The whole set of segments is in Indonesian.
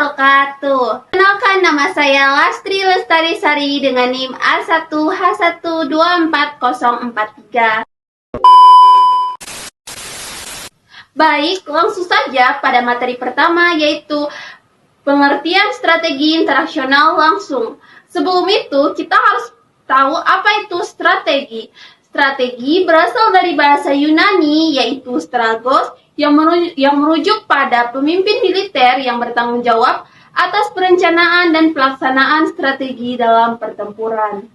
wabarakatuh. Kenalkan, nama saya Lastri Lestari Sari dengan NIM A1H124043. Baik, langsung saja pada materi pertama, yaitu pengertian strategi interaksional langsung. Sebelum itu, kita harus tahu apa itu strategi. Strategi berasal dari bahasa Yunani, yaitu strategos, yang merujuk pada pemimpin militer yang bertanggung jawab atas perencanaan dan pelaksanaan strategi dalam pertempuran.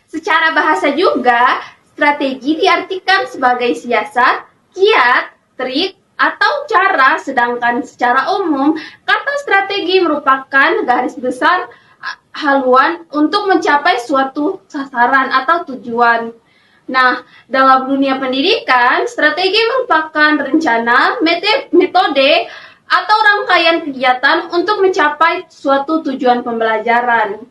Secara bahasa juga, strategi diartikan sebagai siasat, kiat, trik, atau cara, sedangkan secara umum, kata strategi merupakan garis besar haluan untuk mencapai suatu sasaran atau tujuan. Nah, dalam dunia pendidikan, strategi merupakan rencana, metode, atau rangkaian kegiatan untuk mencapai suatu tujuan pembelajaran.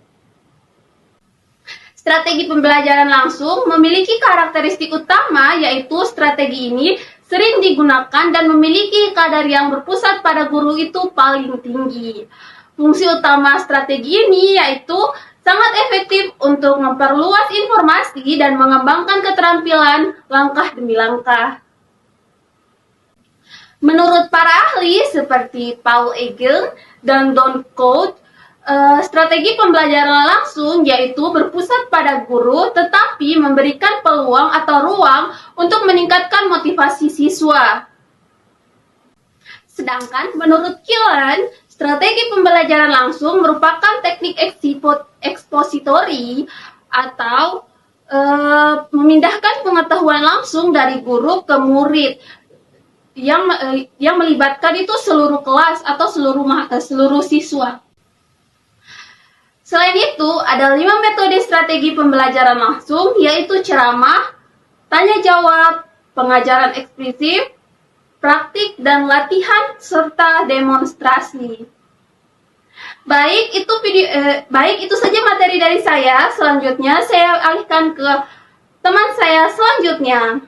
Strategi pembelajaran langsung memiliki karakteristik utama, yaitu strategi ini sering digunakan dan memiliki kadar yang berpusat pada guru itu paling tinggi. Fungsi utama strategi ini yaitu sangat efektif untuk memperluas informasi dan mengembangkan keterampilan langkah demi langkah. Menurut para ahli seperti Paul Egel dan Don Coate, strategi pembelajaran langsung yaitu berpusat pada guru tetapi memberikan peluang atau ruang untuk meningkatkan motivasi siswa. Sedangkan menurut Killen, strategi pembelajaran langsung merupakan teknik ekspositori atau memindahkan pengetahuan langsung dari guru ke murid yang melibatkan itu seluruh kelas atau seluruh siswa. Selain itu, ada 5 metode strategi pembelajaran langsung, yaitu ceramah, tanya jawab, pengajaran eksplisit, praktik dan latihan, serta demonstrasi. Baik itu saja materi dari saya. Selanjutnya saya alihkan ke teman saya selanjutnya.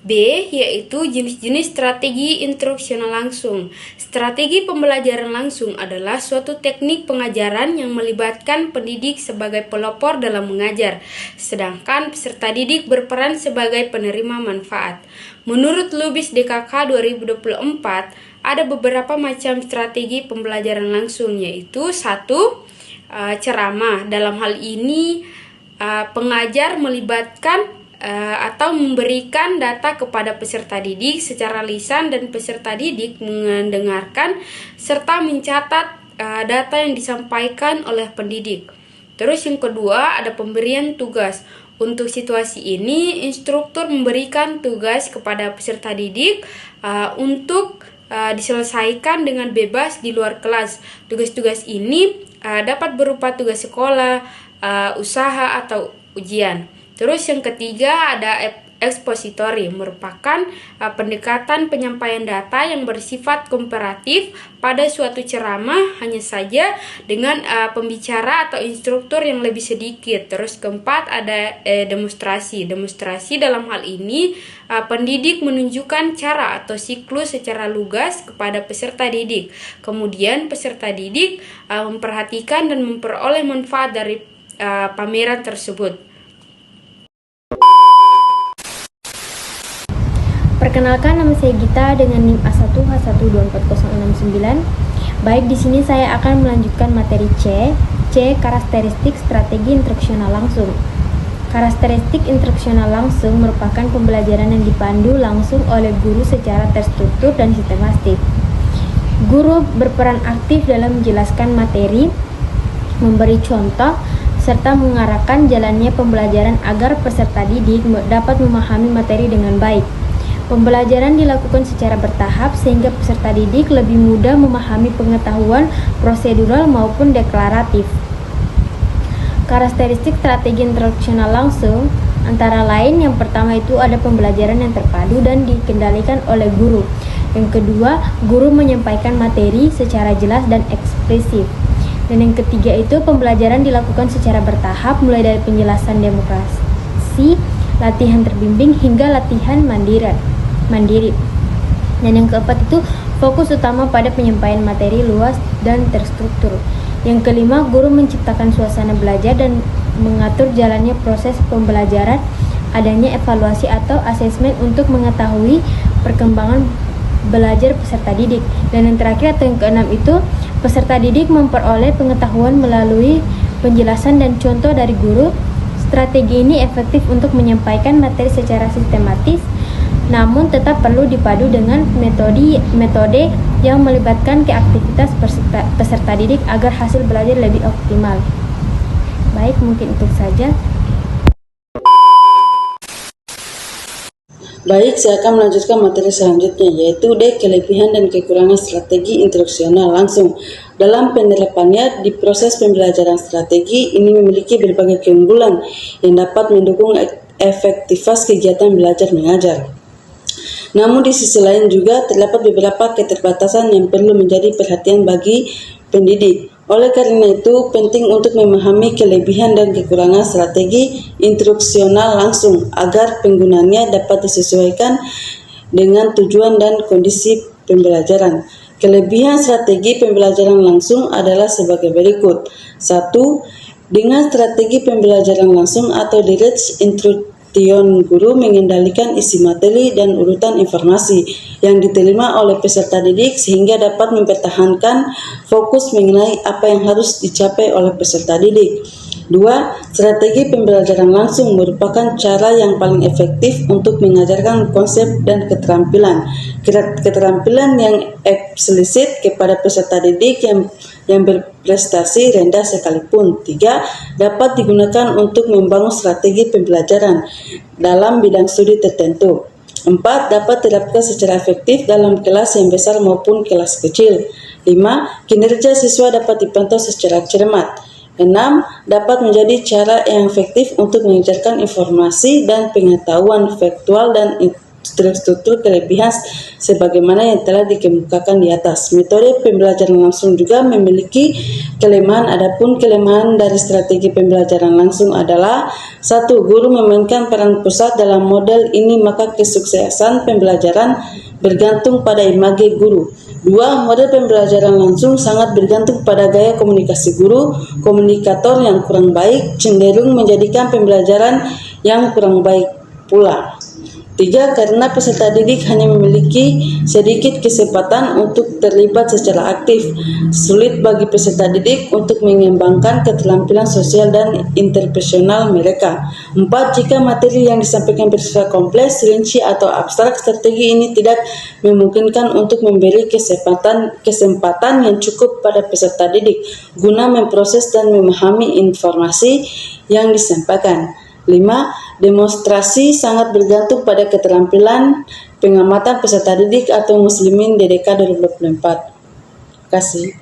B, yaitu jenis-jenis strategi instruksional langsung. Strategi pembelajaran langsung adalah suatu teknik pengajaran yang melibatkan pendidik sebagai pelopor dalam mengajar, sedangkan peserta didik berperan sebagai penerima manfaat. Menurut Lubis DKK 2024, ada beberapa macam strategi pembelajaran langsung, yaitu 1. Ceramah. Dalam hal ini, pengajar melibatkan atau memberikan data kepada peserta didik secara lisan dan peserta didik mendengarkan serta mencatat data yang disampaikan oleh pendidik. Terus yang kedua, ada pemberian tugas. Untuk situasi ini, instruktur memberikan tugas kepada peserta didik untuk diselesaikan dengan bebas di luar kelas. Tugas-tugas ini dapat berupa tugas sekolah, usaha, atau ujian. Terus yang ketiga, ada ekspositori, merupakan pendekatan penyampaian data yang bersifat komparatif pada suatu ceramah, hanya saja dengan pembicara atau instruktur yang lebih sedikit. Terus keempat, ada demonstrasi. Demonstrasi dalam hal ini pendidik menunjukkan cara atau siklus secara lugas kepada peserta didik. Kemudian peserta didik memperhatikan dan memperoleh manfaat dari pameran tersebut. Perkenalkan, nama saya Gita dengan NIM A1H124069. Baik, di sini saya akan melanjutkan materi C, karakteristik strategi instruksional langsung. Karakteristik instruksional langsung merupakan pembelajaran yang dipandu langsung oleh guru secara terstruktur dan sistematik. Guru berperan aktif dalam menjelaskan materi, memberi contoh, serta mengarahkan jalannya pembelajaran agar peserta didik dapat memahami materi dengan baik. Pembelajaran dilakukan secara bertahap sehingga peserta didik lebih mudah memahami pengetahuan prosedural maupun deklaratif. Karakteristik strategi instruksional langsung antara lain, yang pertama itu ada pembelajaran yang terpadu dan dikendalikan oleh guru. Yang kedua, guru menyampaikan materi secara jelas dan eksplisit. Dan yang ketiga itu pembelajaran dilakukan secara bertahap mulai dari penjelasan demokrasi, latihan terbimbing hingga latihan mandiri. Dan yang keempat itu Fokus utama pada penyampaian materi luas dan terstruktur. Yang kelima, guru menciptakan suasana belajar dan mengatur jalannya proses pembelajaran, adanya evaluasi atau asesmen untuk mengetahui perkembangan belajar peserta didik. Dan yang terakhir atau yang keenam itu, peserta didik memperoleh pengetahuan melalui penjelasan dan contoh dari guru. Strategi ini efektif untuk menyampaikan materi secara sistematis, namun tetap perlu dipadu dengan metode yang melibatkan aktivitas peserta didik agar hasil belajar lebih optimal. Baik, mungkin itu saja. Baik, saya akan melanjutkan materi selanjutnya, yaitu D. Kelebihan dan kekurangan strategi instruksional langsung. Dalam penerapannya, di proses pembelajaran strategi ini memiliki berbagai keunggulan yang dapat mendukung efektivitas kegiatan belajar mengajar. Namun di sisi lain juga terdapat beberapa keterbatasan yang perlu menjadi perhatian bagi pendidik. Oleh karena itu, penting untuk memahami kelebihan dan kekurangan strategi instruksional langsung agar penggunaannya dapat disesuaikan dengan tujuan dan kondisi pembelajaran. Kelebihan strategi pembelajaran langsung adalah sebagai berikut. 1. Dengan strategi pembelajaran langsung atau direct instruction, guru mengendalikan isi materi dan urutan informasi yang diterima oleh peserta didik sehingga dapat mempertahankan fokus mengenai apa yang harus dicapai oleh peserta didik. 2. Strategi pembelajaran langsung merupakan cara yang paling efektif untuk mengajarkan konsep dan keterampilan yang eksplisit kepada peserta didik yang berprestasi rendah sekalipun. 3. Dapat digunakan untuk membangun strategi pembelajaran dalam bidang studi tertentu. 4. Dapat diterapkan secara efektif dalam kelas yang besar maupun kelas kecil. 5. Kinerja siswa dapat dipantau secara cermat. 6. Dapat menjadi cara yang efektif untuk mengajarkan informasi dan pengetahuan faktual dan struktur kelebihan sebagaimana yang telah dikemukakan di atas. Metode pembelajaran langsung juga memiliki kelemahan. Adapun kelemahan dari strategi pembelajaran langsung adalah 1. Guru memainkan peran pusat dalam model ini, maka kesuksesan pembelajaran bergantung pada image guru. 2. Model pembelajaran langsung sangat bergantung pada gaya komunikasi guru. Komunikator yang kurang baik cenderung menjadikan pembelajaran yang kurang baik pula. 3. Karena peserta didik hanya memiliki sedikit kesempatan untuk terlibat secara aktif, sulit bagi peserta didik untuk mengembangkan keterampilan sosial dan interpersonal mereka. 4. Jika materi yang disampaikan bersifat kompleks, rinci, atau abstrak, strategi ini tidak memungkinkan untuk memberi kesempatan yang cukup pada peserta didik guna memproses dan memahami informasi yang disampaikan. 5. Demonstrasi sangat bergantung pada keterampilan pengamatan peserta didik atau muslimin DDK 2024. Terima kasih.